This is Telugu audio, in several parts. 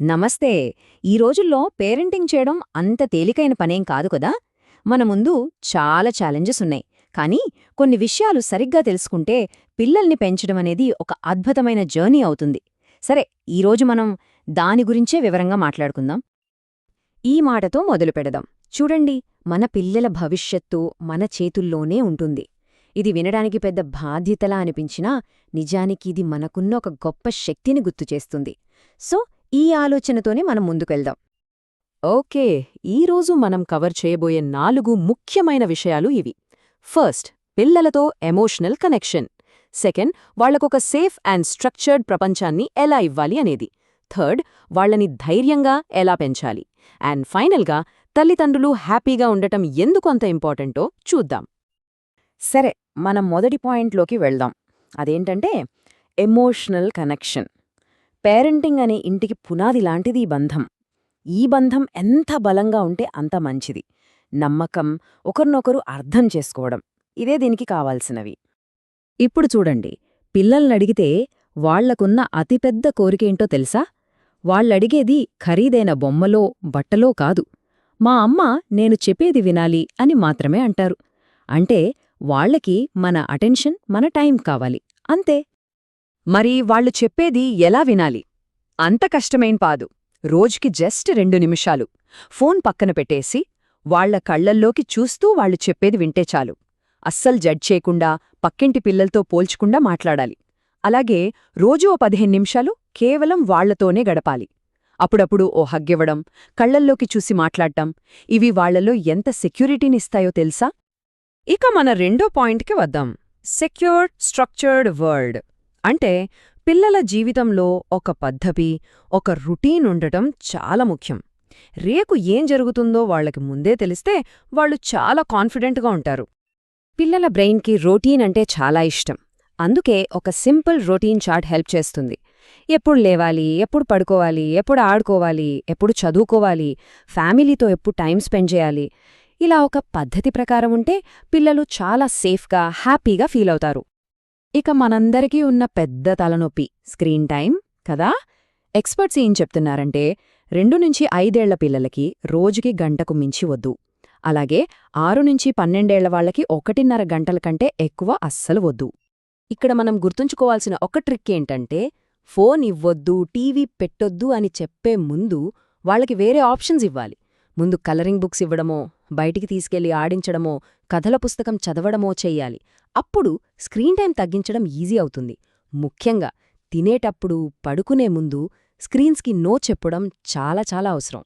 నమస్తే. ఈ రోజుల్లో పేరెంటింగ్ చేయడం అంత తేలికైన పనేం కాదు కదా. మన ముందు చాలా ఛాలెంజెస్ ఉన్నాయి. కానీ కొన్ని విషయాలు సరిగ్గా తెలుసుకుంటే పిల్లల్ని పెంచడం అనేది ఒక అద్భుతమైన జర్నీ అవుతుంది. సరే, ఈరోజు మనం దాని గురించే వివరంగా మాట్లాడుకుందాం. ఈ మాటతో మొదలు పెడదాం. చూడండి, మన పిల్లల భవిష్యత్తు మన చేతుల్లోనే ఉంటుంది. ఇది వినడానికి పెద్ద బాధ్యతలా అనిపించినా నిజానికి ఇది మనకున్న ఒక గొప్ప శక్తిని గుర్తుచేస్తుంది. సో ఈ ఆలోచనతోనే మనం ముందుకెళ్దాం. ఓకే, ఈరోజు మనం కవర్ చేయబోయే 4 ముఖ్యమైన విషయాలు ఇవి. ఫస్ట్, పిల్లలతో ఎమోషనల్ కనెక్షన్. సెకండ్, వాళ్లకొక సేఫ్ అండ్ స్ట్రక్చర్డ్ ప్రపంచాన్ని ఎలా ఇవ్వాలి అనేది. థర్డ్, వాళ్లని ధైర్యంగా ఎలా పెంచాలి. అండ్ ఫైనల్గా, తల్లిదండ్రులు హ్యాపీగా ఉండటం ఎందుకు అంత ఇంపార్టెంటో చూద్దాం. సరే, మనం మొదటి పాయింట్లోకి వెళ్దాం. అదేంటంటే ఎమోషనల్ కనెక్షన్. పేరెంటింగ్ అనే ఇంటికి పునాది లాంటిది ఈ బంధం. ఈ బంధం ఎంత బలంగా ఉంటే అంత మంచిది. నమ్మకం, ఒకరినొకరు అర్థం చేసుకోవడం, ఇదే దీనికి కావాల్సినవి. ఇప్పుడు చూడండి, పిల్లల్నడిగితే వాళ్లకున్న అతిపెద్ద కోరికేంటో తెలుసా? వాళ్లడిగేది ఖరీదైన బొమ్మలో, బట్టలో కాదు. మా అమ్మ నేను చెప్పేది వినాలి అని మాత్రమే అంటారు. అంటే వాళ్లకి మన అటెన్షన్, మన టైం కావాలి, అంతే. మరి వాళ్ళు చెప్పేది ఎలా వినాలి? అంత కష్టమేం పాదు. రోజుకి జస్ట్ 2 నిమిషాలు ఫోన్ పక్కన పెట్టేసి వాళ్ల కళ్లల్లోకి చూస్తూ వాళ్ళు చెప్పేది వింటే చాలు. అస్సలు జడ్జ్ చేయకుండా, పక్కింటి పిల్లలతో పోల్చకుండా మాట్లాడాలి. అలాగే రోజూ 15 నిమిషాలు కేవలం వాళ్లతోనే గడపాలి. అప్పుడప్పుడు ఓ హగ్గివ్వడం, కళ్లల్లోకి చూసి మాట్లాడ్డం, ఇవి వాళ్లలో ఎంత సెక్యూరిటీనిస్తాయో తెలుసా? ఇక మన రెండో పాయింట్కి వద్దాం. Secured, structured world. అంటే పిల్లల జీవితంలో ఒక పద్ధతి, ఒక రొటీన్ ఉండటం చాలా ముఖ్యం. రేపు ఏం జరుగుతుందో వాళ్లకి ముందే తెలిస్తే వాళ్ళు చాలా కాన్ఫిడెంట్గా ఉంటారు. పిల్లల బ్రెయిన్కి రొటీన్ అంటే చాలా ఇష్టం. అందుకే ఒక సింపుల్ రొటీన్ చార్ట్ హెల్ప్ చేస్తుంది. ఎప్పుడు లేవాలి, ఎప్పుడు పడుకోవాలి, ఎప్పుడు ఆడుకోవాలి, ఎప్పుడు చదువుకోవాలి, ఫ్యామిలీతో ఎప్పుడు టైం స్పెండ్ చేయాలి, ఇలా ఒక పద్ధతి ప్రకారం ఉంటే పిల్లలు చాలా సేఫ్గా, హ్యాపీగా ఫీల్ అవుతారు. ఇక మనందరికీ ఉన్న పెద్ద తలనొప్పి స్క్రీన్ టైం కదా. ఎక్స్పర్ట్స్ ఏం చెప్తున్నారంటే 2 నుంచి 5 ఏళ్ల పిల్లలకి రోజుకి గంటకు మించి వద్దు. అలాగే 6 నుంచి 12 ఏళ్ల వాళ్లకి 1.5 గంటల కంటే ఎక్కువ అస్సలు వద్దు. ఇక్కడ మనం గుర్తుంచుకోవాల్సిన ఒక ట్రిక్ ఏంటంటే, ఫోన్ ఇవ్వొద్దు, టీవీ పెట్టొద్దు అని చెప్పే ముందు వాళ్లకి వేరే ఆప్షన్స్ ఇవ్వాలి. ముందు కలరింగ్ బుక్స్ ఇవ్వడమో, బయటికి తీసుకెళ్లి ఆడించడమో, కథల పుస్తకం చదవడమో చెయ్యాలి. అప్పుడు స్క్రీన్ టైం తగ్గించడం ఈజీ అవుతుంది. ముఖ్యంగా తినేటప్పుడు, పడుకునే ముందు స్క్రీన్స్కి నో చెప్పడం చాలా చాలా అవసరం.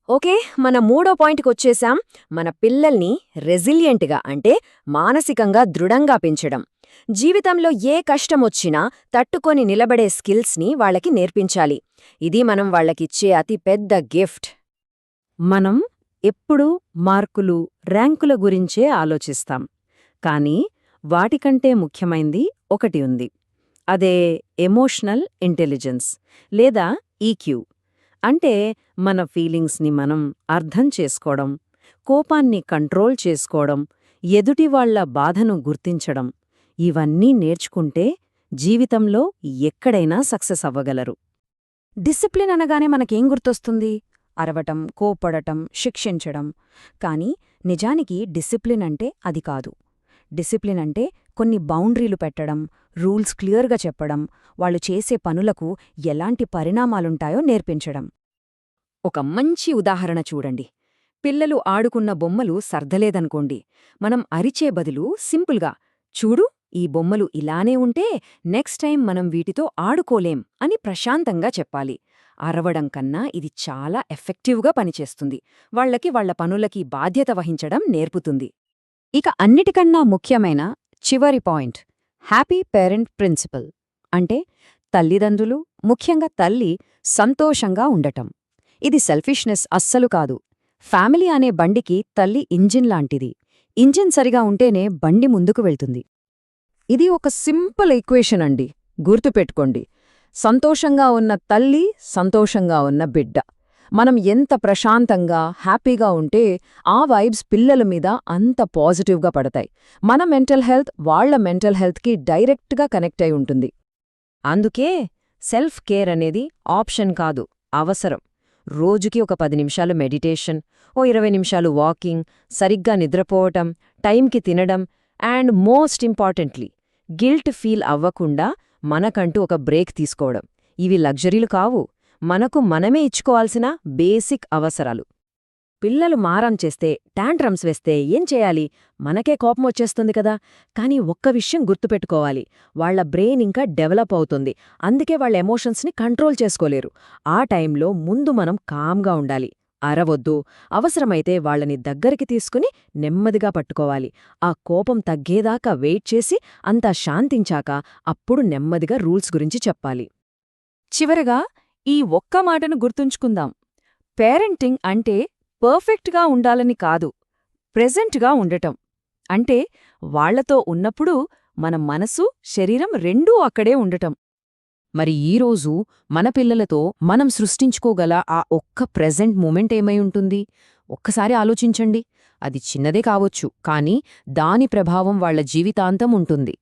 ఓకే, మన మూడో పాయింట్కొచ్చేశాం. మన పిల్లల్ని రెసిలియంట్గా, అంటే మానసికంగా దృఢంగా పెంచడం. జీవితంలో ఏ కష్టమొచ్చినా తట్టుకొని నిలబడే స్కిల్స్ని వాళ్లకి నేర్పించాలి. ఇది మనం వాళ్లకిచ్చే అతి పెద్ద గిఫ్ట్. మనం ఎప్పుడూ మార్కులు, ర్యాంకుల గురించే ఆలోచిస్తాం. కానీ వాటికంటే ముఖ్యమైంది ఒకటి ఉంది. అదే ఎమోషనల్ ఇంటెలిజెన్స్, లేదా ఈక్యూ. అంటే మన ఫీలింగ్స్ని మనం అర్థం చేసుకోవడం, కోపాన్ని కంట్రోల్ చేసుకోవడం, ఎదుటివాళ్ల బాధను గుర్తించడం, ఇవన్నీ నేర్చుకుంటే జీవితంలో ఎక్కడైనా సక్సెస్ అవ్వగలరు. డిసిప్లిన్ అనగానే మనకేం గుర్తొస్తుంది? అరవటం, కోపడటం, శిక్షించడం. కానీ నిజానికి డిసిప్లిన్ అంటే అది కాదు. డిసిప్లిన్ అంటే కొన్ని బౌండరీలు పెట్టడం, రూల్స్ క్లియర్గా చెప్పడం, వాళ్ళు చేసే పనులకు ఎలాంటి పరిణామాలుంటాయో నేర్పించడం. ఒక మంచి ఉదాహరణ చూడండి. పిల్లలు ఆడుకున్న బొమ్మలు సర్దలేదనుకోండి, మనం అరిచే బదులు సింపుల్గా, చూడు ఈ బొమ్మలు ఇలానే ఉంటే నెక్స్ట్ టైం మనం వీటితో ఆడుకోలేం అని ప్రశాంతంగా చెప్పాలి. అరవడం కన్నా ఇది చాలా ఎఫెక్టివ్గా పనిచేస్తుంది. వాళ్లకి వాళ్ల పనులకి బాధ్యత వహించడం నేర్పుతుంది. ఇక అన్నిటికన్నా ముఖ్యమైన చివరి పాయింట్, హ్యాపీ పేరెంట్ ప్రిన్సిపల్. అంటే తల్లిదండ్రులు, ముఖ్యంగా తల్లి, సంతోషంగా ఉండటం. ఇది సెల్ఫిష్నెస్ అస్సలు కాదు. ఫ్యామిలీ అనే బండికి తల్లి ఇంజిన్ లాంటిది. ఇంజిన్ సరిగా ఉంటేనే బండి ముందుకు వెళ్తుంది. ఇది ఒక సింపుల్ ఈక్వేషన్ అండి, గుర్తుపెట్టుకోండి. సంతోషంగా ఉన్న తల్లి, సంతోషంగా ఉన్న బిడ్డ. మనం ఎంత ప్రశాంతంగా, హ్యాపీగా ఉంటే ఆ వైబ్స్ పిల్లల మీద అంత పాజిటివ్గా పడతాయి. మన మెంటల్ హెల్త్ వాళ్ల మెంటల్ హెల్త్కి డైరెక్ట్గా కనెక్ట్ అయి ఉంటుంది. అందుకే సెల్ఫ్ కేర్ అనేది ఆప్షన్ కాదు, అవసరం. రోజుకి ఒక 10 నిమిషాలు మెడిటేషన్, ఓ 20 నిమిషాలు వాకింగ్, సరిగ్గా నిద్రపోవటం, టైంకి తినడం, and most importantly guilt feel అవ్వకుండా మనకంటూ ఒక బ్రేక్ తీసుకోవడం. ఇవి లగ్జరీలు కావు, మనకు మనమే ఇచ్చుకోవాల్సిన బేసిక్ అవసరాలు. పిల్లలు మారం చేస్తే, టాంట్రమ్స్ వేస్తే ఏం చేయాలి? మనకే కోపం వచ్చేస్తుంది కదా. కానీ ఒక్క విషయం గుర్తుపెట్టుకోవాలి, వాళ్ల బ్రెయిన్ ఇంకా డెవలప్ అవుతుంది, అందుకే వాళ్ళ ఎమోషన్స్ని కంట్రోల్ చేసుకోలేరు. ఆ టైంలో ముందు మనం కామ్గా ఉండాలి, అరవొద్దు. అవసరమైతే వాళ్ళని దగ్గరికి తీసుకుని నెమ్మదిగా పట్టుకోవాలి. ఆ కోపం తగ్గేదాకా వెయిట్ చేసి అంతా శాంతించాక అప్పుడు నెమ్మదిగా రూల్స్ గురించి చెప్పాలి. చివరగా ఈ ఒక్క మాటను గుర్తుంచుకుందాం. పేరెంటింగ్ అంటే పర్ఫెక్ట్గా ఉండాలని కాదు, ప్రెజెంట్గా ఉండటం. అంటే వాళ్లతో ఉన్నప్పుడు మన మనసు, శరీరం రెండూ అక్కడే ఉండటం. మరి ఈరోజు మన పిల్లలతో మనం సృష్టించుకోగల ఆ ఒక్క ప్రెజెంట్ మూమెంట్ ఏమై ఉంటుంది? ఒక్కసారి ఆలోచించండి. అది చిన్నదే కావచ్చు, కానీ దాని ప్రభావం వాళ్ల జీవితాంతం ఉంటుంది.